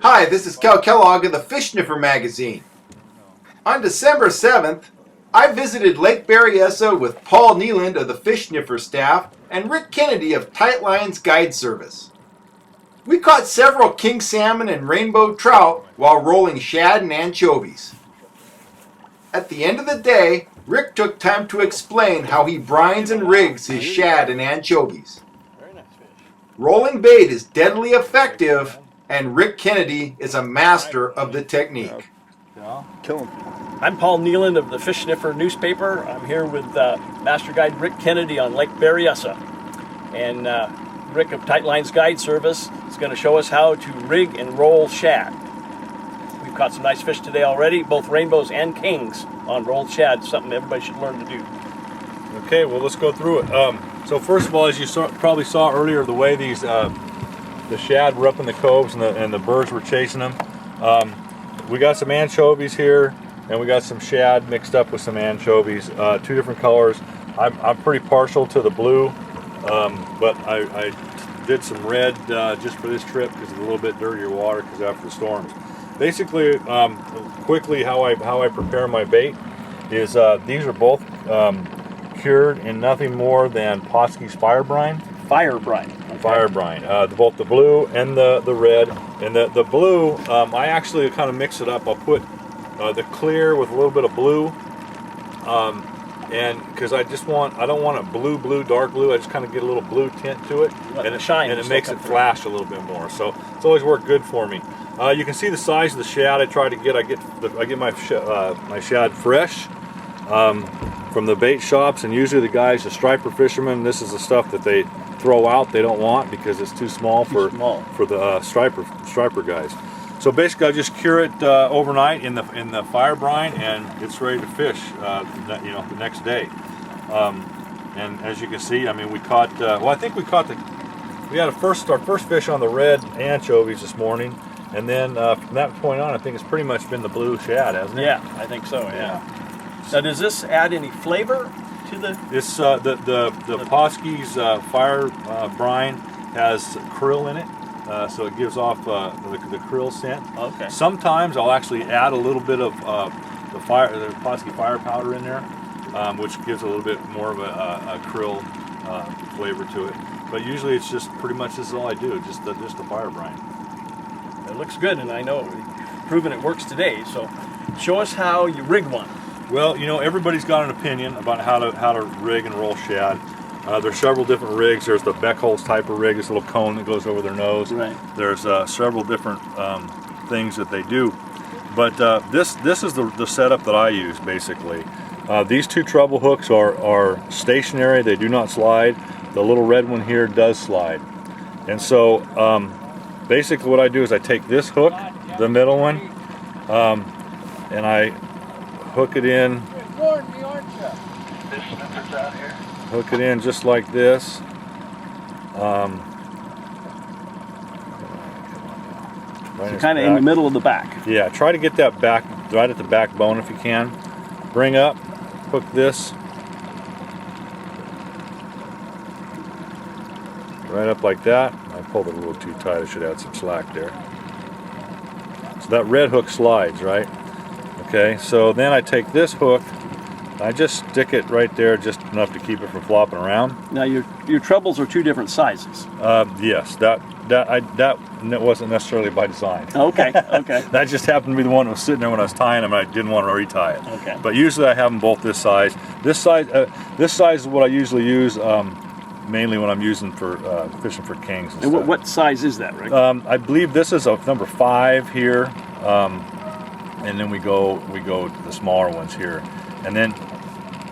Hi, this is Cal Kellogg of the Fish Sniffer magazine. On December 7th, I visited Lake Berryessa with Paul Nealand of the Fish Sniffer staff and Rick Kennedy of Tight Lines Guide Service. We caught several king salmon and rainbow trout while rolling shad and anchovies. At the end of the day, Rick took time to explain how he brines and rigs his shad and anchovies. Rolling bait is deadly effective, and Rick Kennedy is a master of the technique. Kill him. I'm Paul Nealand of the Fish Sniffer newspaper. I'm here with Master Guide Rick Kennedy on Lake Berryessa. And Rick of Tight Lines Guide Service is going to show us how to rig and roll shad. We've caught some nice fish today already, both rainbows and kings on rolled shad, something everybody should learn to do. Okay, well, let's go through it. So first of all, as you probably saw earlier, the way these the shad were up in the coves and the birds were chasing them. We got some anchovies here, and we got some shad mixed up with some anchovies, two different colors. I'm pretty partial to the blue, but I did some red just for this trip because it's a little bit dirtier water because after the storms. Basically, quickly how I prepare my bait is these are both cured in nothing more than Potski's fire brine. Fire brine. Okay. Fire brine. Both the blue and the red. And the blue, I actually kind of mix it up. I'll put the clear with a little bit of blue, and because I don't want a blue, dark blue. I just kind of get a little blue tint to it, and it shines, and it makes it flash a little bit more. So it's always worked good for me. You can see the size of the shad. I get my shad fresh from the bait shops, and usually the guys, the striper fishermen, this is the stuff that they throw out. They don't want because it's too small for the striper guys. So basically, I just cure it overnight in the fire brine, and it's ready to fish. The next day. And as you can see, I mean, we caught. I think we had our first fish on the red anchovies this morning, and then from that point on, I think it's pretty much been the blue shad, hasn't it? Yeah, I think so. Yeah. Now, does this add any flavor to the? It's the Potski's fire brine has krill in it, so it gives off the krill scent. Okay. Sometimes I'll actually add a little bit of the Potski fire powder in there, which gives a little bit more of a krill flavor to it. But usually it's just pretty much this is all I do, just the fire brine. It looks good, and I know we've proven it works today. So, show us how you rig one. Well, everybody's got an opinion about how to rig and roll shad. There's several different rigs. There's the Beckholz type of rig, this little cone that goes over their nose. Right. There's several different things that they do. But this is the setup that I use, basically. These two treble hooks are stationary. They do not slide. The little red one here does slide. And so basically what I do is I take this hook, the middle one, and I hook it in. Hook it in just like this. So kind of in the middle of the back. Yeah, try to get that back right at the backbone if you can. Bring up, hook this right up like that. I pulled it a little too tight. I should add some slack there. So that red hook slides, right? Okay, so then I take this hook, I just stick it right there just enough to keep it from flopping around. Now your trebles are two different sizes. Yes, that wasn't necessarily by design. Okay, okay. That just happened to be the one that was sitting there when I was tying them, and I didn't want to retie it. Okay. But usually I have them both this size. This size is what I usually use mainly when I'm using for fishing for kings and stuff. What size is that, Rick? I believe this is a number 5 here. And then we go to the smaller ones here. And then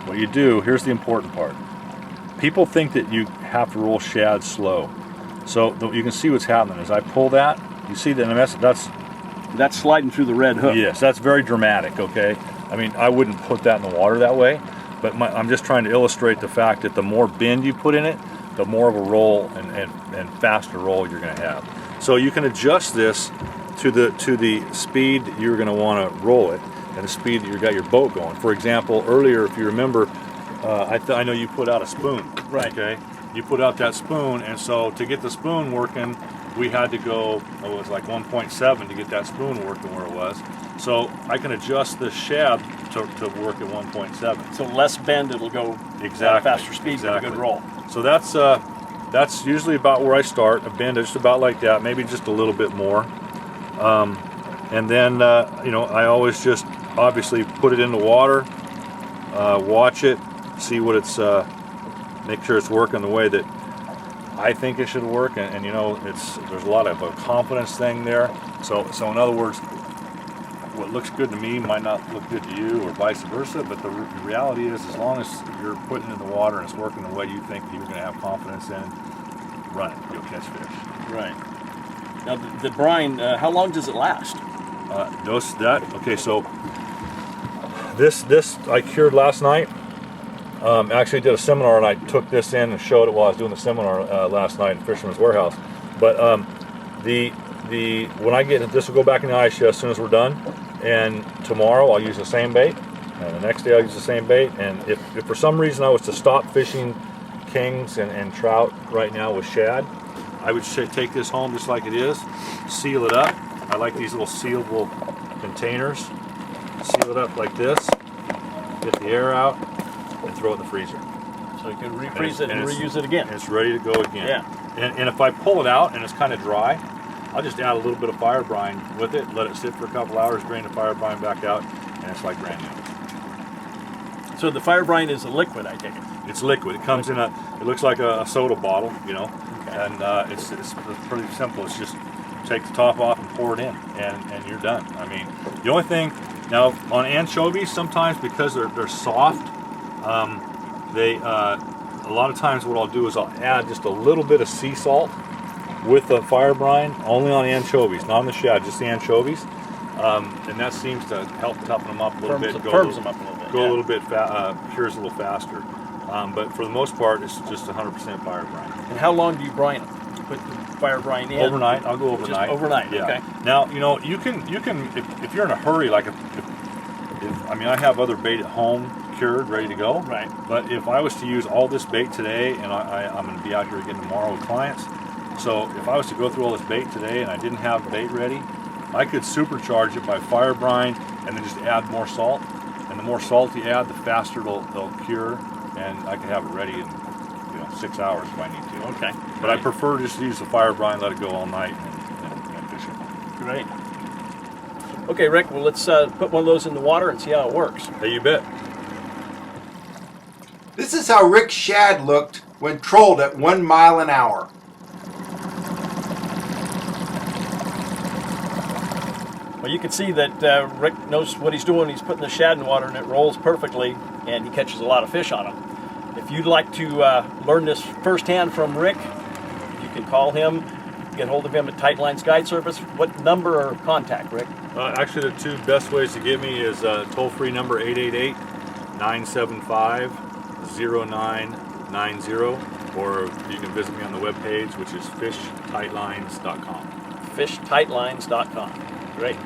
what you do, here's the important part. People think that you have to roll shad slow. So you can see what's happening. As I pull that, you see that that's sliding through the red hook. Yes, that's very dramatic, okay? I mean, I wouldn't put that in the water that way, but I'm just trying to illustrate the fact that the more bend you put in it, the more of a roll and faster roll you're going to have. So you can adjust this to the speed that you're going to want to roll it and the speed that you got your boat going. For example, earlier, if you remember, I know you put out a spoon. Right. Okay. You put out that spoon, and so to get the spoon working, we had to go, it was like 1.7 to get that spoon working where it was. So I can adjust the shad to work at 1.7. So less bend, it'll go Exactly. at a faster speed with a Exactly. good roll. So that's usually about where I start. A bend just about like that, maybe just a little bit more. And then I always just obviously put it in the water, watch it, see what it's, make sure it's working the way that I think it should work. And there's a lot of a confidence thing there. So in other words, what looks good to me might not look good to you, or vice versa. But the reality is, as long as you're putting it in the water and it's working the way you think you're going to have confidence in, run it. You'll catch fish. Right. Now the brine, how long does it last? Okay, so this I cured last night. Actually did a seminar and I took this in and showed it while I was doing the seminar last night in Fisherman's Warehouse. But when I get it, this will go back in the ice chest as soon as we're done. And tomorrow I'll use the same bait, and the next day I'll use the same bait. And if for some reason I was to stop fishing kings and trout right now with shad, I would take this home just like it is, seal it up. I like these little sealable containers. Seal it up like this, get the air out, and throw it in the freezer. So you can refreeze it and reuse it again. And it's ready to go again. Yeah. And if I pull it out and it's kind of dry, I'll just add a little bit of fire brine with it, let it sit for a couple hours, drain the fire brine back out, and it's like brand new. So the fire brine is a liquid, I take it? It's liquid. It comes in it looks like a soda bottle, Okay. and it's pretty simple. It's just take the top off and pour it in, and you're done. I mean, the only thing, now on anchovies, sometimes because they're soft, a lot of times what I'll do is I'll add just a little bit of sea salt with the fire brine, only on anchovies, not on the shad, just the anchovies. And that seems to help toughen them up a little bit. Firms them up a little bit. Go a little bit, cures a little faster. But for the most part, it's just 100% fire brine. And how long do you brine them? You put the fire brine in? Overnight. I'll go overnight. Just overnight, yeah. Okay. Now, you can if you're in a hurry, like I have other bait at home cured, ready to go. Right. But if I was to use all this bait today, and I'm going to be out here again tomorrow with clients, so if I was to go through all this bait today and I didn't have bait ready, I could supercharge it by fire brine and then just add more salt. And the more salt you add, the faster they'll cure, and I can have it ready in 6 hours if I need to. Okay. But I prefer just to use the fire brine, let it go all night, and fish it. Great. Okay, Rick, well, let's put one of those in the water and see how it works. Hey, you bet. This is how Rick's shad looked when trolled at 1 mile an hour. Well, you can see that Rick knows what he's doing. He's putting the shad in water and it rolls perfectly, and he catches a lot of fish on them. If you'd like to learn this firsthand from Rick, you can call him, get hold of him at Tight Lines Guide Service. What number or contact, Rick? Actually, the two best ways to get me is toll-free number 888-975-0990, or you can visit me on the webpage, which is fishtightlines.com. Fishtightlines.com. Great.